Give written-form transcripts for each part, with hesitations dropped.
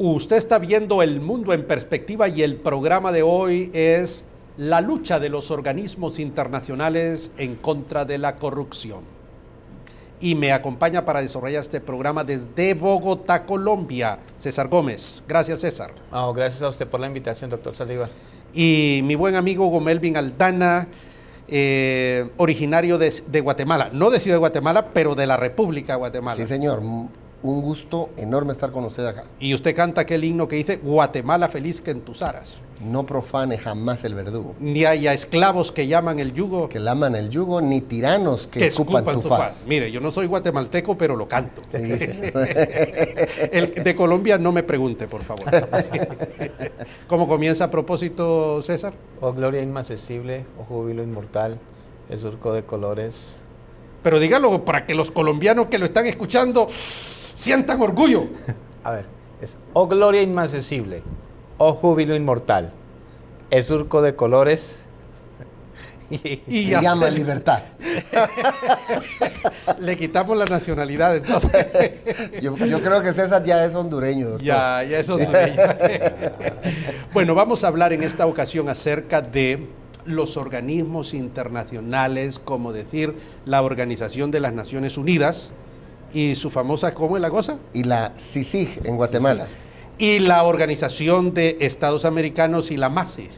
Usted está viendo El Mundo en Perspectiva y el programa de hoy es la lucha de los organismos internacionales en contra de la corrupción. Y me acompaña para desarrollar este programa desde Bogotá, Colombia, César Gómez. Gracias, César. Gracias a usted por la invitación, doctor Saldívar. Y mi buen amigo Gomelvin Aldana, originario de Guatemala, no de Ciudad de Guatemala, pero de la República de Guatemala. Sí, señor. Un gusto enorme estar con usted acá. Y usted canta aquel himno que dice, Guatemala feliz que en tus aras. No profane jamás el verdugo. Ni haya esclavos que llaman el yugo. Que laman el yugo, ni tiranos que escupan tu faz. Mire, yo no soy guatemalteco, pero lo canto. Sí. El de Colombia no me pregunte, por favor. ¿Cómo comienza a propósito, César? Oh gloria inmarcesible, oh júbilo inmortal, el surco de colores. Pero dígalo para que los colombianos que lo están escuchando sientan orgullo. A ver, es oh gloria inmarcesible, oh júbilo inmortal, el surco de colores. Y llama libertad. Le quitamos la nacionalidad, entonces. Yo creo que César ya es hondureño, doctor. Ya es hondureño. Bueno, vamos a hablar en esta ocasión acerca de los organismos internacionales, como decir, la Organización de las Naciones Unidas y su famosa, ¿cómo es la cosa? Y la CICIG en Guatemala. Y la Organización de Estados Americanos y la MASI.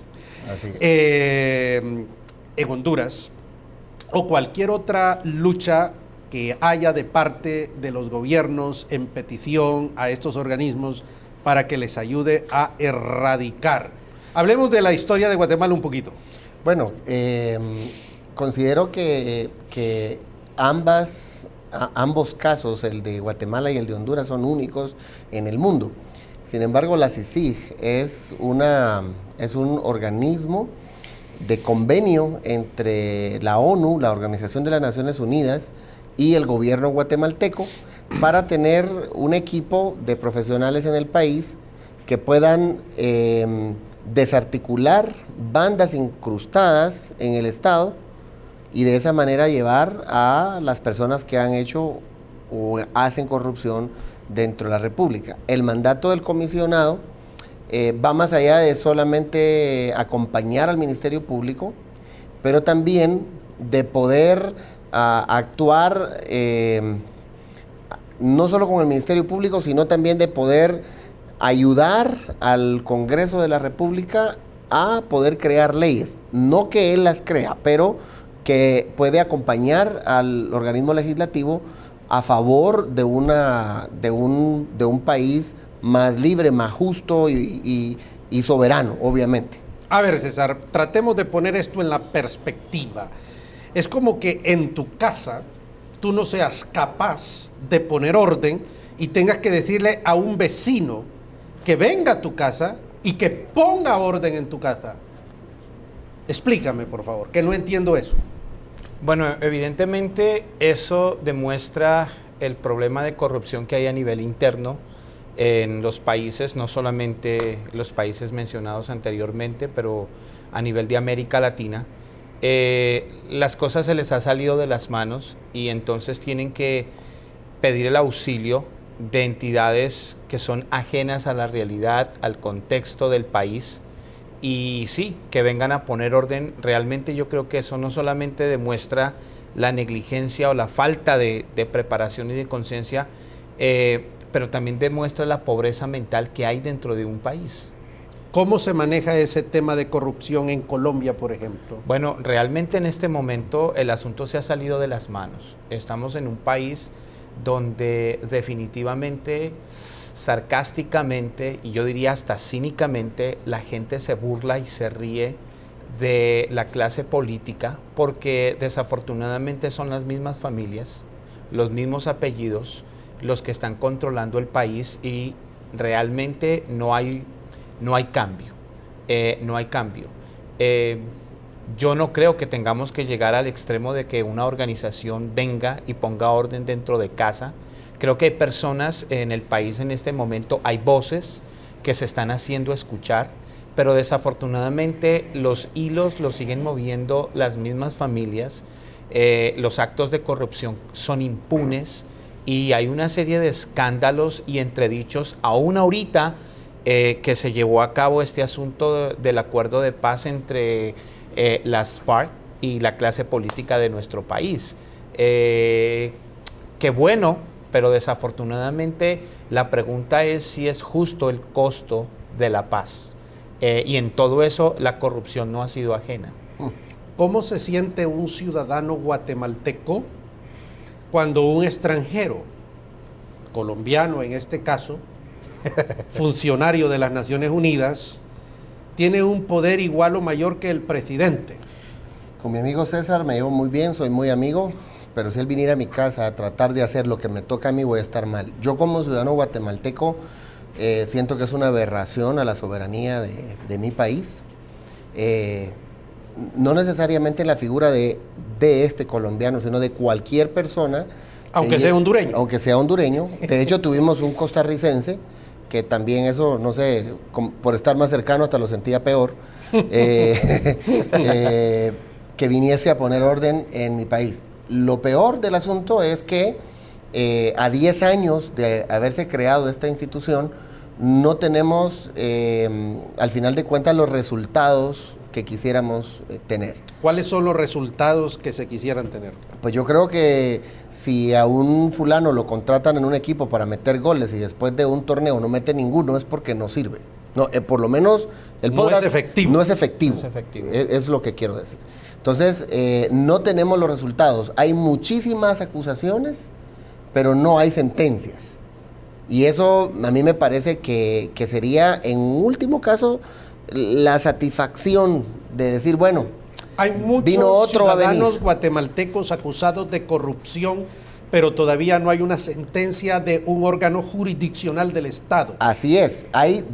Así es. En Honduras, o cualquier otra lucha que haya de parte de los gobiernos en petición a estos organismos para que les ayude a erradicar. Hablemos de la historia de Guatemala un poquito. Bueno, considero que ambos casos, el de Guatemala y el de Honduras, son únicos en el mundo. Sin embargo, la CICIG es un organismo de convenio entre la ONU, la Organización de las Naciones Unidas, y el gobierno guatemalteco para tener un equipo de profesionales en el país que puedan desarticular bandas incrustadas en el Estado y de esa manera llevar a las personas que han hecho o hacen corrupción dentro de la República. El mandato del comisionado va más allá de solamente acompañar al Ministerio Público, pero también de poder actuar no solo con el Ministerio Público, sino también de poder ayudar al Congreso de la República a poder crear leyes. No que él las crea, pero que puede acompañar al organismo legislativo a favor de un país más libre, más justo y soberano, obviamente. A ver, César, tratemos de poner esto en la perspectiva. Es como que en tu casa tú no seas capaz de poner orden y tengas que decirle a un vecino que venga a tu casa y que ponga orden en tu casa. Explícame, por favor, que no entiendo eso. Bueno, evidentemente eso demuestra el problema de corrupción que hay a nivel interno en los países, no solamente los países mencionados anteriormente, pero a nivel de América Latina. Las cosas se les ha salido de las manos y entonces tienen que pedir el auxilio de entidades que son ajenas a la realidad, al contexto del país, y sí, que vengan a poner orden. Realmente yo creo que eso no solamente demuestra la negligencia o la falta de preparación y de conciencia, pero también demuestra la pobreza mental que hay dentro de un país. ¿Cómo se maneja ese tema de corrupción en Colombia, por ejemplo? Bueno, realmente en este momento el asunto se ha salido de las manos. Estamos en un país donde definitivamente, sarcásticamente y yo diría hasta cínicamente, la gente se burla y se ríe de la clase política porque desafortunadamente son las mismas familias, los mismos apellidos, los que están controlando el país y realmente no hay cambio. Yo no creo que tengamos que llegar al extremo de que una organización venga y ponga orden dentro de casa. Creo que hay personas en el país en este momento, hay voces que se están haciendo escuchar, pero desafortunadamente los hilos los siguen moviendo las mismas familias, los actos de corrupción son impunes y hay una serie de escándalos y entredichos aún ahorita que se llevó a cabo este asunto del acuerdo de paz entre las FARC y la clase política de nuestro país. Qué bueno, pero desafortunadamente la pregunta es si es justo el costo de la paz. Y en todo eso la corrupción no ha sido ajena. ¿Cómo se siente un ciudadano guatemalteco cuando un extranjero, colombiano en este caso, funcionario de las Naciones Unidas, tiene un poder igual o mayor que el presidente? Con mi amigo César me llevo muy bien, soy muy amigo, pero si él viniera a mi casa a tratar de hacer lo que me toca a mí, voy a estar mal. Yo como ciudadano guatemalteco siento que es una aberración a la soberanía de mi país. No necesariamente la figura de este colombiano, sino de cualquier persona. Aunque sea hondureño. Aunque sea hondureño. De hecho, tuvimos un costarricense, que también eso, no sé, por estar más cercano hasta lo sentía peor, que viniese a poner orden en mi país. Lo peor del asunto es que a 10 años de haberse creado esta institución, no tenemos, al final de cuentas, los resultados que quisiéramos tener. ¿Cuáles son los resultados que se quisieran tener? Pues yo creo que si a un fulano lo contratan en un equipo para meter goles y después de un torneo no mete ninguno, es porque no sirve. No, por lo menos el no es efectivo. No es efectivo. No es efectivo. Es lo que quiero decir. Entonces, no tenemos los resultados. Hay muchísimas acusaciones, pero no hay sentencias. Y eso a mí me parece que sería, en último caso, la satisfacción de decir, bueno, hay muchos ciudadanos guatemaltecos acusados de corrupción, pero todavía no hay una sentencia de un órgano jurisdiccional del Estado. Así es, hay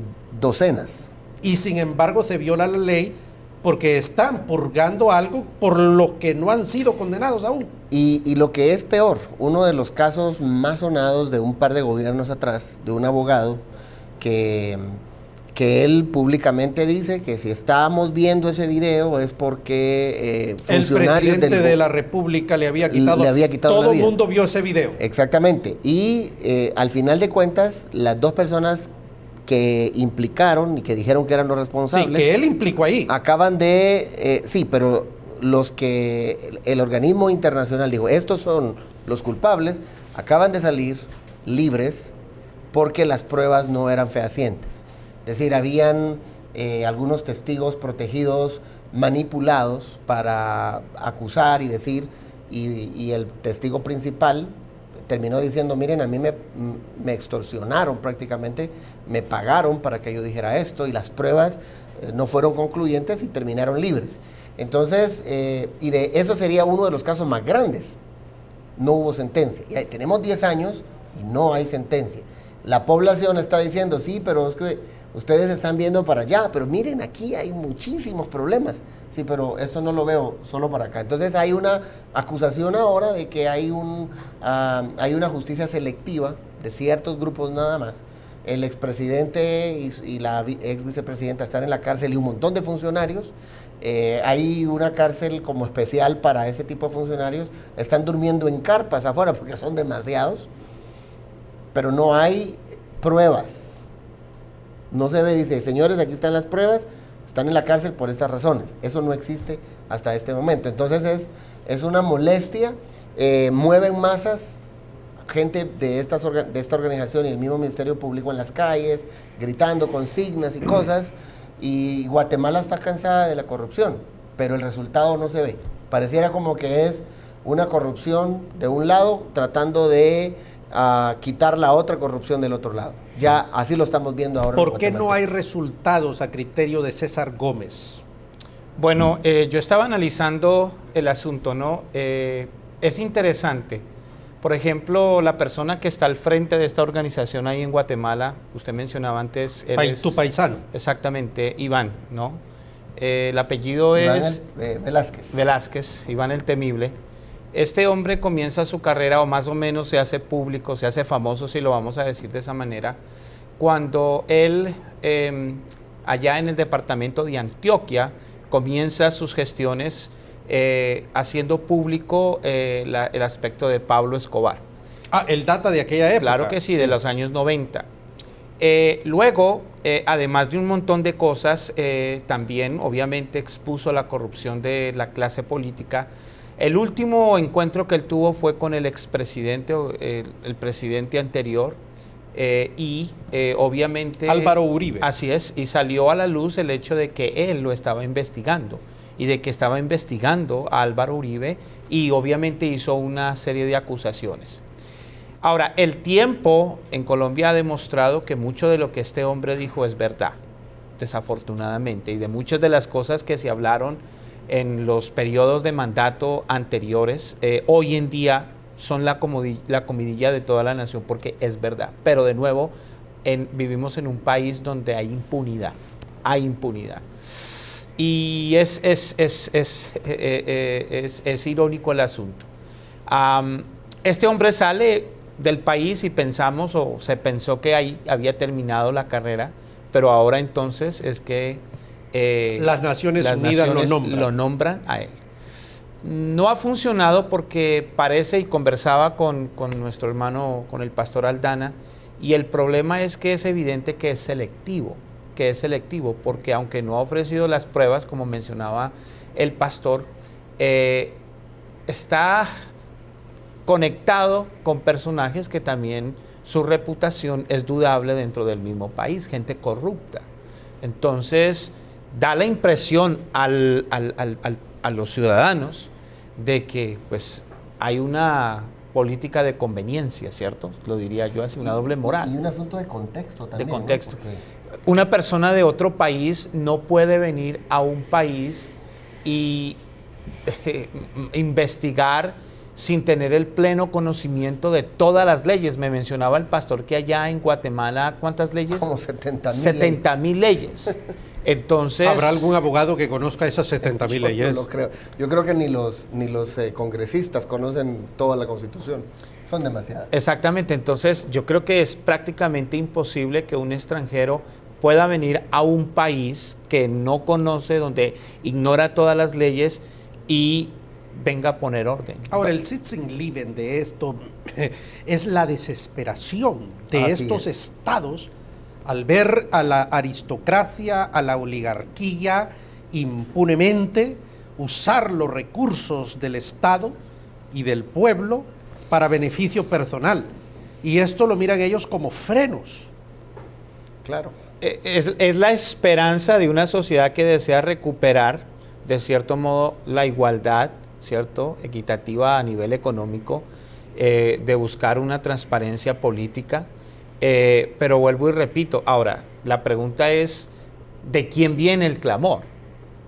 docenas. Y sin embargo se viola la ley porque están purgando algo por los que no han sido condenados aún. Y lo que es peor, uno de los casos más sonados de un par de gobiernos atrás, de un abogado que él públicamente dice que si estábamos viendo ese video es porque funcionarios el presidente de la República le había quitado todo el mundo vio ese video. Exactamente. Y al final de cuentas, las dos personas que implicaron y que dijeron que eran los responsables. Sí, que él implicó ahí. Acaban de, sí, pero los que el organismo internacional dijo, estos son los culpables, acaban de salir libres porque las pruebas no eran fehacientes. Es decir, habían algunos testigos protegidos, manipulados para acusar y decir, y el testigo principal terminó diciendo, miren, a mí me extorsionaron prácticamente, me pagaron para que yo dijera esto, y las pruebas no fueron concluyentes y terminaron libres. Entonces, y de eso sería uno de los casos más grandes. No hubo sentencia. Y tenemos 10 años y no hay sentencia. La población está diciendo, sí, pero es que ustedes están viendo para allá, pero miren, aquí hay muchísimos problemas. Sí, pero esto no lo veo solo para acá. Entonces hay una acusación ahora de que hay una justicia selectiva de ciertos grupos nada más. El expresidente y la ex vicepresidenta están en la cárcel y un montón de funcionarios. Hay una cárcel como especial para ese tipo de funcionarios. Están durmiendo en carpas afuera porque son demasiados. Pero no hay pruebas. No se ve, dice, señores, aquí están las pruebas, están en la cárcel por estas razones. Eso no existe hasta este momento. Entonces es una molestia, mueven masas, gente de esta organización y el mismo Ministerio Público en las calles, gritando consignas y cosas, y Guatemala está cansada de la corrupción, pero el resultado no se ve. Pareciera como que es una corrupción de un lado tratando de quitar la otra corrupción del otro lado. Ya así lo estamos viendo ahora. ¿Por qué no hay resultados a criterio de César Gómez? Bueno, yo estaba analizando el asunto, ¿no? Es interesante. Por ejemplo, la persona que está al frente de esta organización ahí en Guatemala, usted mencionaba antes... Tu paisano. Exactamente, Iván, ¿no? El apellido es... Velázquez. Velázquez, Iván el Temible. Este hombre comienza su carrera, o más o menos se hace público, se hace famoso, si lo vamos a decir de esa manera, cuando él, allá en el departamento de Antioquia, comienza sus gestiones haciendo público el aspecto de Pablo Escobar. El data de aquella época. Claro que sí, de los años 90. Luego, además de un montón de cosas, también obviamente expuso la corrupción de la clase política. El último encuentro que él tuvo fue con el expresidente, el presidente anterior, obviamente... Álvaro Uribe. Así es, y salió a la luz el hecho de que él lo estaba investigando y de que estaba investigando a Álvaro Uribe y obviamente hizo una serie de acusaciones. Ahora, el tiempo en Colombia ha demostrado que mucho de lo que este hombre dijo es verdad, desafortunadamente, y de muchas de las cosas que se hablaron en los periodos de mandato anteriores, hoy en día son la comidilla de toda la nación porque es verdad. Pero de nuevo, vivimos en un país donde hay impunidad, Y es irónico el asunto. Este hombre sale del país y pensamos, o se pensó que ahí había terminado la carrera, pero ahora entonces es que las Naciones Unidas lo nombran a él. No ha funcionado porque parece, y conversaba con nuestro hermano, con el pastor Aldana, y el problema es que es evidente que es selectivo, porque aunque no ha ofrecido las pruebas, como mencionaba el pastor, está conectado con personajes que también su reputación es dudable dentro del mismo país, gente corrupta. Entonces, da la impresión a los ciudadanos de que pues hay una política de conveniencia, ¿cierto? Lo diría yo así, una doble moral. Y un asunto de contexto también. De contexto. ¿No? Porque... Una persona de otro país no puede venir a un país y investigar sin tener el pleno conocimiento de todas las leyes. Me mencionaba el pastor que allá en Guatemala, ¿cuántas leyes? Como 70,000 70,000 leyes. Entonces... ¿Habrá algún abogado que conozca esas 70,000 leyes? No lo creo. Yo creo que ni los congresistas conocen toda la Constitución. Son demasiadas. Exactamente. Entonces, yo creo que es prácticamente imposible que un extranjero pueda venir a un país que no conoce, donde ignora todas las leyes y venga a poner orden. Ahora, el Sitzenleben de esto es la desesperación de Así estos es. estados al ver a la aristocracia, a la oligarquía impunemente usar los recursos del Estado y del pueblo para beneficio personal. Y esto lo miran ellos como frenos. Claro. Es la esperanza de una sociedad que desea recuperar, de cierto modo, la igualdad, ¿cierto?, equitativa a nivel económico, de buscar una transparencia política, pero vuelvo y repito, ahora, la pregunta es, ¿de quién viene el clamor?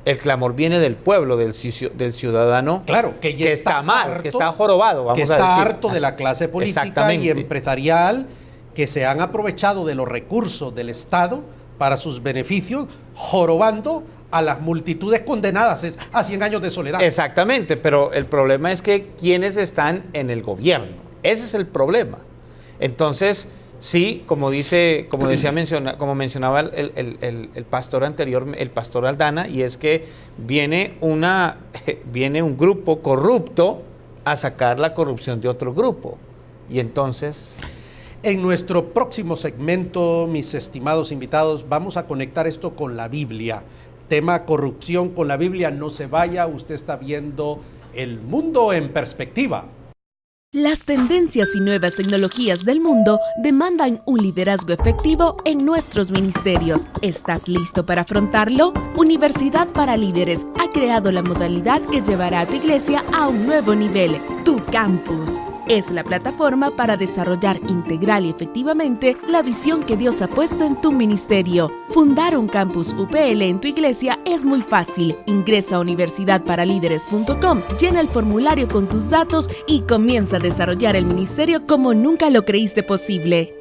El clamor viene del pueblo, del ciudadano, Claro, que ya está mal, harto, que está jorobado, vamos que a está decir. harto de la clase política Exactamente. y empresarial que se han aprovechado de los recursos del Estado para sus beneficios, jorobando a las multitudes condenadas a 100 años de soledad. Exactamente, pero el problema es que quienes están en el gobierno, ese es el problema. Entonces, sí, como mencionaba el pastor anterior, el pastor Aldana, y es que viene un grupo corrupto a sacar la corrupción de otro grupo. Y entonces... En nuestro próximo segmento, mis estimados invitados, vamos a conectar esto con la Biblia. Tema corrupción con la Biblia. No se vaya, usted está viendo El Mundo en Perspectiva. Las tendencias y nuevas tecnologías del mundo demandan un liderazgo efectivo en nuestros ministerios. ¿Estás listo para afrontarlo? Universidad para Líderes ha creado la modalidad que llevará a tu iglesia a un nuevo nivel, Tu Campus. Es la plataforma para desarrollar integral y efectivamente la visión que Dios ha puesto en tu ministerio. Fundar un campus UPL en tu iglesia es muy fácil. Ingresa a universidadparalíderes.com, llena el formulario con tus datos y comienza a desarrollar el ministerio como nunca lo creíste posible.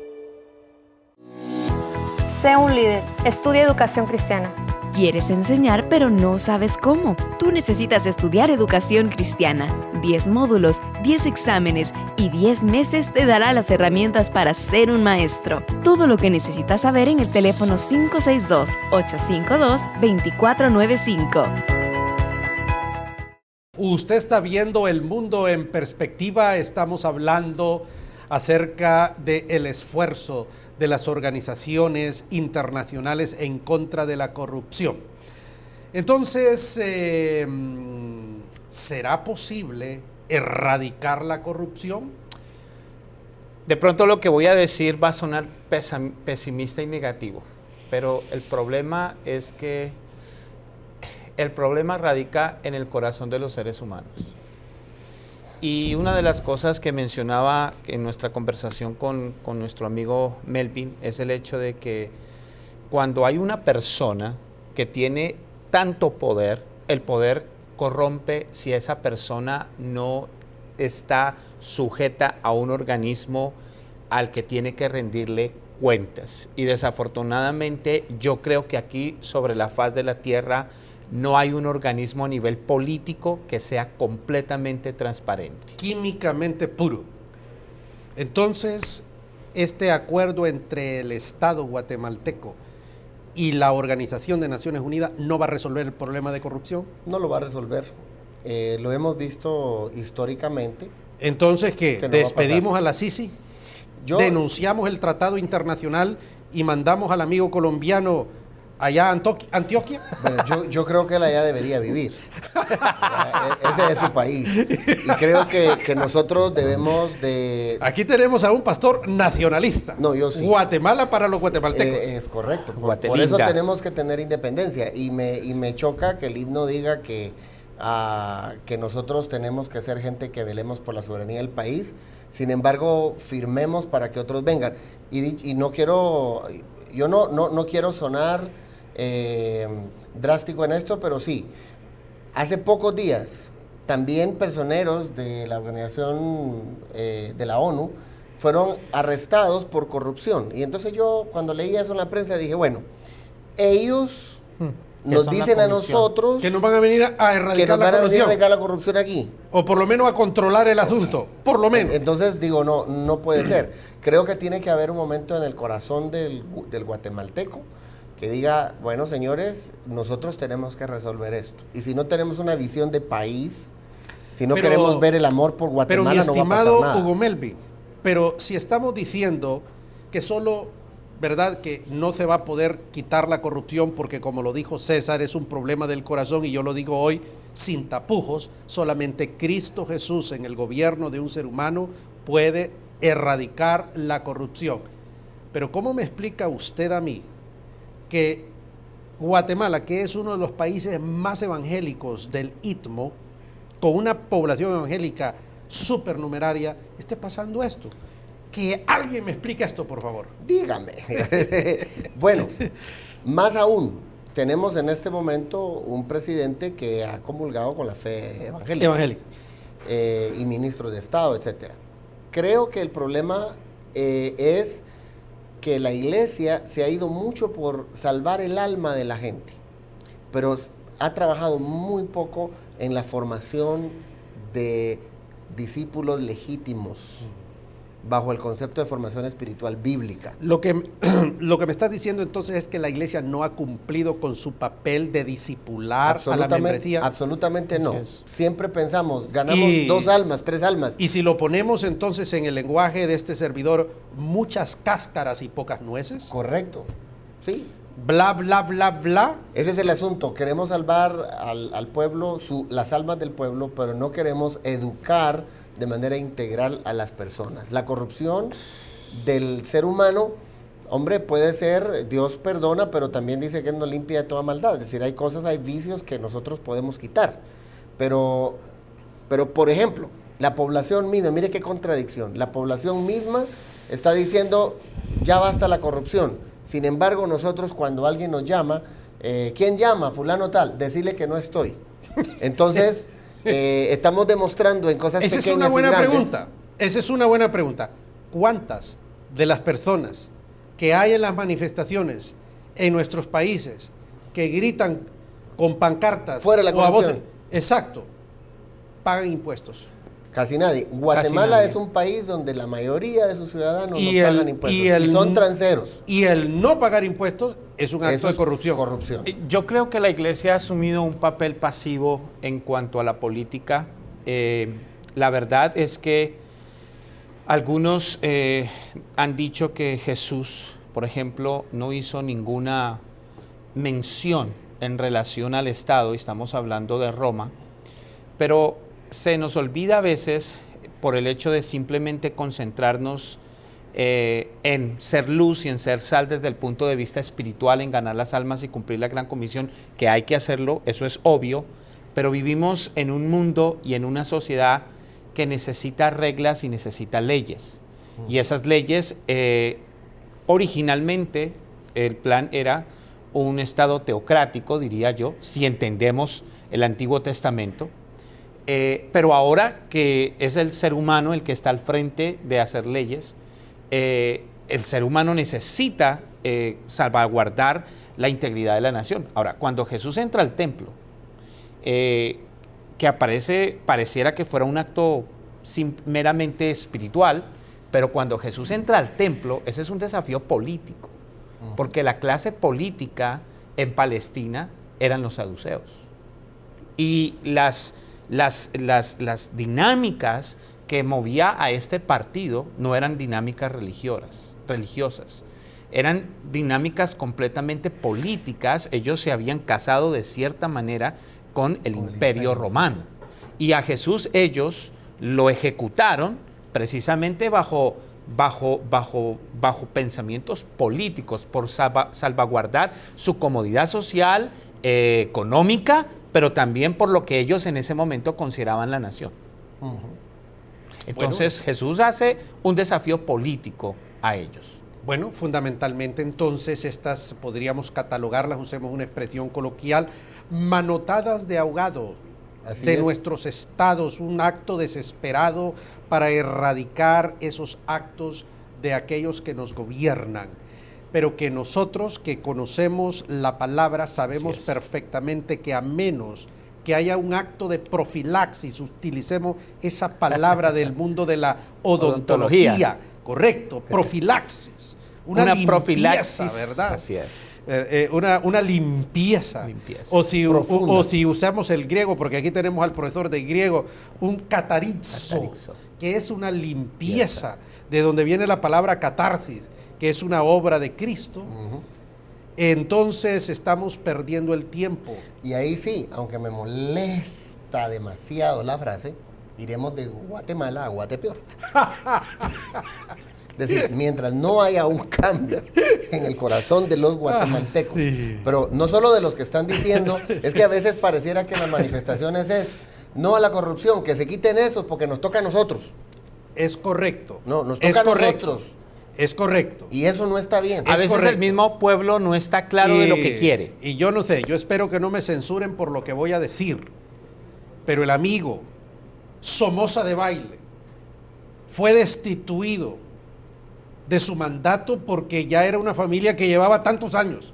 Sé un líder. Estudia educación cristiana. ¿Quieres enseñar pero no sabes cómo? Tú necesitas estudiar educación cristiana. 10 módulos, 10 exámenes y 10 meses te dará las herramientas para ser un maestro. Todo lo que necesitas saber en el teléfono 562-852-2495. Usted está viendo El Mundo en Perspectiva. Estamos hablando acerca del esfuerzo de las organizaciones internacionales en contra de la corrupción. Entonces, ¿será posible erradicar la corrupción? De pronto lo que voy a decir va a sonar pesimista y negativo, pero el problema es que el problema radica en el corazón de los seres humanos. Y una de las cosas que mencionaba en nuestra conversación con nuestro amigo Melvin es el hecho de que cuando hay una persona que tiene tanto poder, el poder corrompe si esa persona no está sujeta a un organismo al que tiene que rendirle cuentas. Y desafortunadamente yo creo que aquí sobre la faz de la tierra no hay un organismo a nivel político que sea completamente transparente. Químicamente puro. Entonces, este acuerdo entre el Estado guatemalteco y la Organización de Naciones Unidas no va a resolver el problema de corrupción. No lo va a resolver. Lo hemos visto históricamente. Entonces, ¿qué? Que no va a ¿Despedimos pasar. a la Sisi? Yo- ¿Denunciamos el tratado internacional y mandamos al amigo colombiano allá a Antioquia? Bueno, yo creo que él allá debería vivir. Ese es su país. Y creo que nosotros debemos de... Aquí tenemos a un pastor nacionalista. No, yo sí. Guatemala para los guatemaltecos. Es correcto. Por Guatelinda. eso tenemos que tener independencia. Y me choca que el himno diga que nosotros tenemos que ser gente que velemos por la soberanía del país. Sin embargo, firmemos para que otros vengan. Y no quiero... Yo no quiero sonar drástico en esto, pero sí. Hace pocos días, también personeros de la organización de la ONU fueron arrestados por corrupción. Y entonces yo, cuando leí eso en la prensa, dije, bueno, ellos nos son la dicen a comisión? nosotros Que nos van a venir a que erradicar nos la van a venir a corrupción. erradicar la corrupción aquí. O por lo menos a controlar el asunto. Por lo menos. Entonces digo, no puede ser. Creo que tiene que haber un momento en el corazón del guatemalteco que diga, bueno, señores, nosotros tenemos que resolver esto. Y si no tenemos una visión de país, si no Pero- queremos ver el amor por Pero Guatemala, mi no va a pasar estimado nada. Hugo Melvin, pero si estamos diciendo que solo, ¿verdad?, que no se va a poder quitar la corrupción porque, como lo dijo César, es un problema del corazón, y yo lo digo hoy sin tapujos, solamente Cristo Jesús en el gobierno de un ser humano puede erradicar la corrupción. Pero ¿cómo me explica usted a mí que Guatemala, que es uno de los países más evangélicos del Istmo, con una población evangélica supernumeraria, esté pasando esto? Que alguien me explique esto, por favor. Dígame. Bueno, más aún, tenemos en este momento un presidente que ha comulgado con la fe evangélica. Evangélico. Y ministros de Estado, etcétera. Creo que el problema es que la iglesia se ha ido mucho por salvar el alma de la gente, pero ha trabajado muy poco en la formación de discípulos legítimos bajo el concepto de formación espiritual bíblica. Lo que me estás diciendo entonces es que la iglesia no ha cumplido con su papel de discipular a la membresía. Absolutamente no. Así es. Siempre pensamos, ganamos Y- 2 almas, 3 almas. Y si lo ponemos entonces en el lenguaje de este servidor, muchas cáscaras y pocas nueces. Correcto. Sí. Bla, bla, bla, bla. Ese es el asunto. Queremos salvar al pueblo, las almas del pueblo, pero no queremos educar de manera integral a las personas. La corrupción del ser humano, hombre, puede ser, Dios perdona, pero también dice que Él nos limpia de toda maldad. Es decir, hay cosas, hay vicios que nosotros podemos quitar. Pero por ejemplo, la población misma, mire qué contradicción. La población misma está diciendo, ya basta la corrupción. Sin embargo, nosotros cuando alguien nos llama, ¿quién llama? Fulano tal, decirle que no estoy. Entonces, estamos demostrando en cosas Esa pequeñas es una buena y grandes. pregunta. Esa es una buena pregunta. ¿Cuántas de las personas que hay en las manifestaciones en nuestros países que gritan con pancartas Fuera la o a voces, corrupción. exacto, pagan impuestos? Casi nadie. Guatemala nadie. es un país donde la mayoría de sus ciudadanos Y no pagan el- impuestos. y el- y son transeros. Y el no pagar impuestos es un acto Eso de es corrupción. corrupción. Yo creo que la iglesia ha asumido un papel pasivo en cuanto a la política. La verdad es que Algunos han dicho que Jesús, por ejemplo, no hizo ninguna mención en relación al Estado, y estamos hablando de Roma, pero se nos olvida a veces por el hecho de simplemente concentrarnos en ser luz y en ser sal desde el punto de vista espiritual, en ganar las almas y cumplir la gran comisión, que hay que hacerlo, eso es obvio, pero vivimos en un mundo y en una sociedad que necesita reglas y necesita leyes. Y esas leyes, originalmente, el plan era un Estado teocrático, diría yo, si entendemos el Antiguo Testamento, pero ahora que es el ser humano el que está al frente de hacer leyes, el ser humano necesita salvaguardar la integridad de la nación. Ahora, cuando Jesús entra al templo, que pareciera que fuera un acto meramente espiritual, pero cuando Jesús entra al templo, ese es un desafío político, porque la clase política en Palestina eran los saduceos. Y las dinámicas que movía a este partido no eran dinámicas religiosas, eran dinámicas completamente políticas. Ellos se habían casado de cierta manera con el imperio romano, y a Jesús ellos lo ejecutaron precisamente bajo pensamientos políticos, por salvaguardar su comodidad social, económica, pero también por lo que ellos en ese momento consideraban la nación. Entonces, Jesús hace un desafío político a ellos. Bueno, fundamentalmente entonces estas podríamos catalogarlas, usemos una expresión coloquial, manotadas de ahogado de nuestros estados, un acto desesperado para erradicar esos actos de aquellos que nos gobiernan, pero que nosotros que conocemos la palabra sabemos perfectamente que a menos que haya un acto de profilaxis, utilicemos esa palabra del mundo de la odontología, correcto, profilaxis. Una profilaxis, ¿verdad? Así es. Una limpieza. O si usamos el griego, porque aquí tenemos al profesor de griego, un catarizo, que es una limpieza, de donde viene la palabra catarsis, que es una obra de Cristo. Entonces estamos perdiendo el tiempo. Y ahí sí, aunque me molesta demasiado la frase, iremos de Guatemala a Guatepeor. Es decir, mientras no haya un cambio en el corazón de los guatemaltecos, pero no solo de los que están diciendo, es que a veces pareciera que las manifestaciones es no a la corrupción, que se quiten eso porque nos toca a nosotros. Es correcto. No, nos toca a nosotros. Es correcto. Y eso no está bien. A veces el mismo pueblo no está claro de lo que quiere. Y yo no sé, yo espero que no me censuren por lo que voy a decir, pero el amigo Somoza de Baile fue destituido de su mandato porque ya era una familia que llevaba tantos años.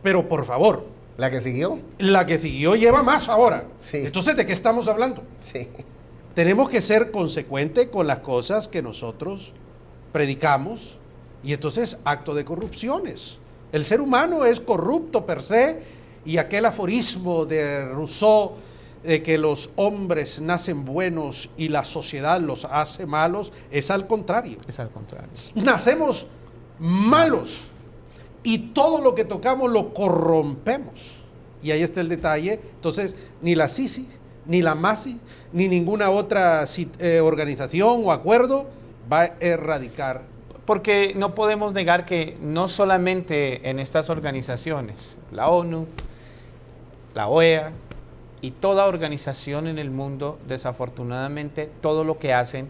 Pero por favor. ¿La que siguió? La que siguió lleva más ahora. Sí. Entonces, ¿de qué estamos hablando? Sí. Tenemos que ser consecuentes con las cosas que nosotros predicamos, y entonces acto de corrupciones. El ser humano es corrupto per se, y aquel aforismo de Rousseau de que los hombres nacen buenos y la sociedad los hace malos, es al contrario. Es al contrario. Nacemos malos y todo lo que tocamos lo corrompemos. Y ahí está el detalle. Entonces, ni la CICI, ni la MASI, ni ninguna otra organización o acuerdo va a erradicar. Porque no podemos negar que no solamente en estas organizaciones, la ONU, la OEA y toda organización en el mundo, desafortunadamente, todo lo que hacen,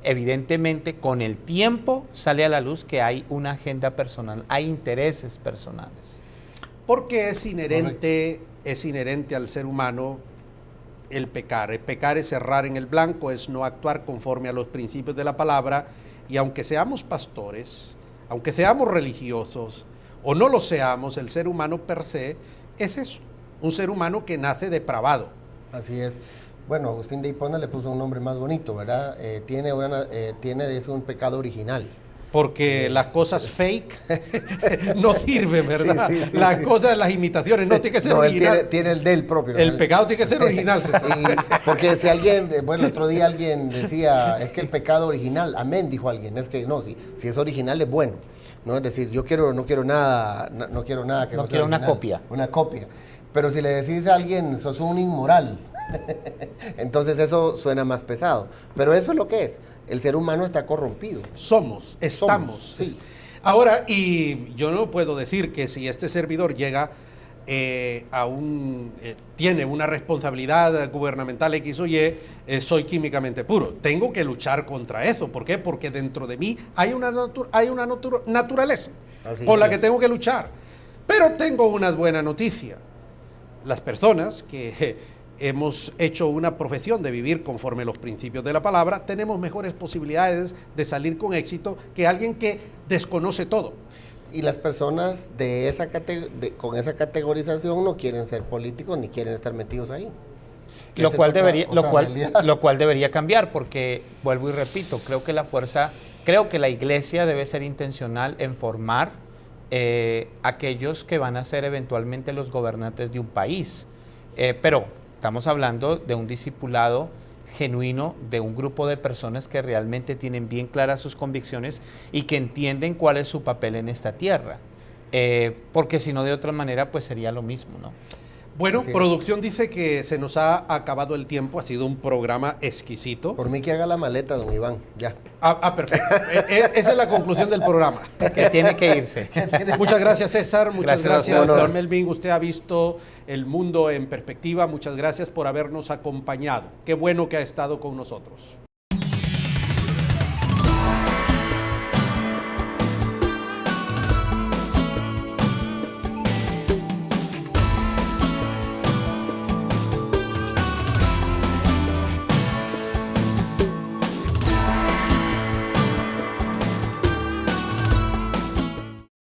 evidentemente, con el tiempo sale a la luz que hay una agenda personal, hay intereses personales. Porque es inherente al ser humano el pecar. El pecar es errar en el blanco, es no actuar conforme a los principios de la palabra, y aunque seamos pastores, aunque seamos religiosos o no lo seamos, el ser humano per se es eso, un ser humano que nace depravado. Así es. Bueno, Agustín de Hipona le puso un nombre más bonito, ¿verdad? Tiene de eso un pecado original. porque las cosas fake no sirven, ¿verdad? Sí, sí, sí. Las cosas, las imitaciones, no tiene que ser No, él original. tiene el del propio. El pecado tiene que ser original, César. Porque si alguien, bueno, el otro día alguien decía, es que el pecado original, amén, dijo alguien, es que no, si es original es bueno. No, es decir, no quiero nada que No no sea quiero una original, copia. Una copia. Pero si le decís a alguien, sos un inmoral, entonces eso suena más pesado. Pero eso es lo que es. El ser humano está corrompido. Estamos. sí. Ahora, y yo no puedo decir que si este servidor llega tiene una responsabilidad gubernamental X o Y, soy químicamente puro. Tengo que luchar contra eso. ¿Por qué? Porque dentro de mí hay una naturaleza con la que tengo que luchar. Pero tengo una buena noticia. Las personas que hemos hecho una profesión de vivir conforme los principios de la palabra, tenemos mejores posibilidades de salir con éxito que alguien que desconoce todo. Y las personas con esa categorización no quieren ser políticos ni quieren estar metidos ahí. Lo cual realidad. debería cambiar, porque vuelvo y repito, creo que la iglesia debe ser intencional en formar aquellos que van a ser eventualmente los gobernantes de un país. Pero estamos hablando de un discipulado genuino, de un grupo de personas que realmente tienen bien claras sus convicciones y que entienden cuál es su papel en esta tierra. Porque si no, de otra manera, pues sería lo mismo, ¿no? Bueno, Así es. producción dice que se nos ha acabado el tiempo, ha sido un programa exquisito. Por mí que haga la maleta, don Iván, ya. Perfecto. Esa es la conclusión del programa. Que tiene que irse. Muchas gracias, César. Muchas Gracias, gracias, honor. Melvin. Usted ha visto el mundo en perspectiva. Muchas gracias por habernos acompañado. Qué bueno que ha estado con nosotros.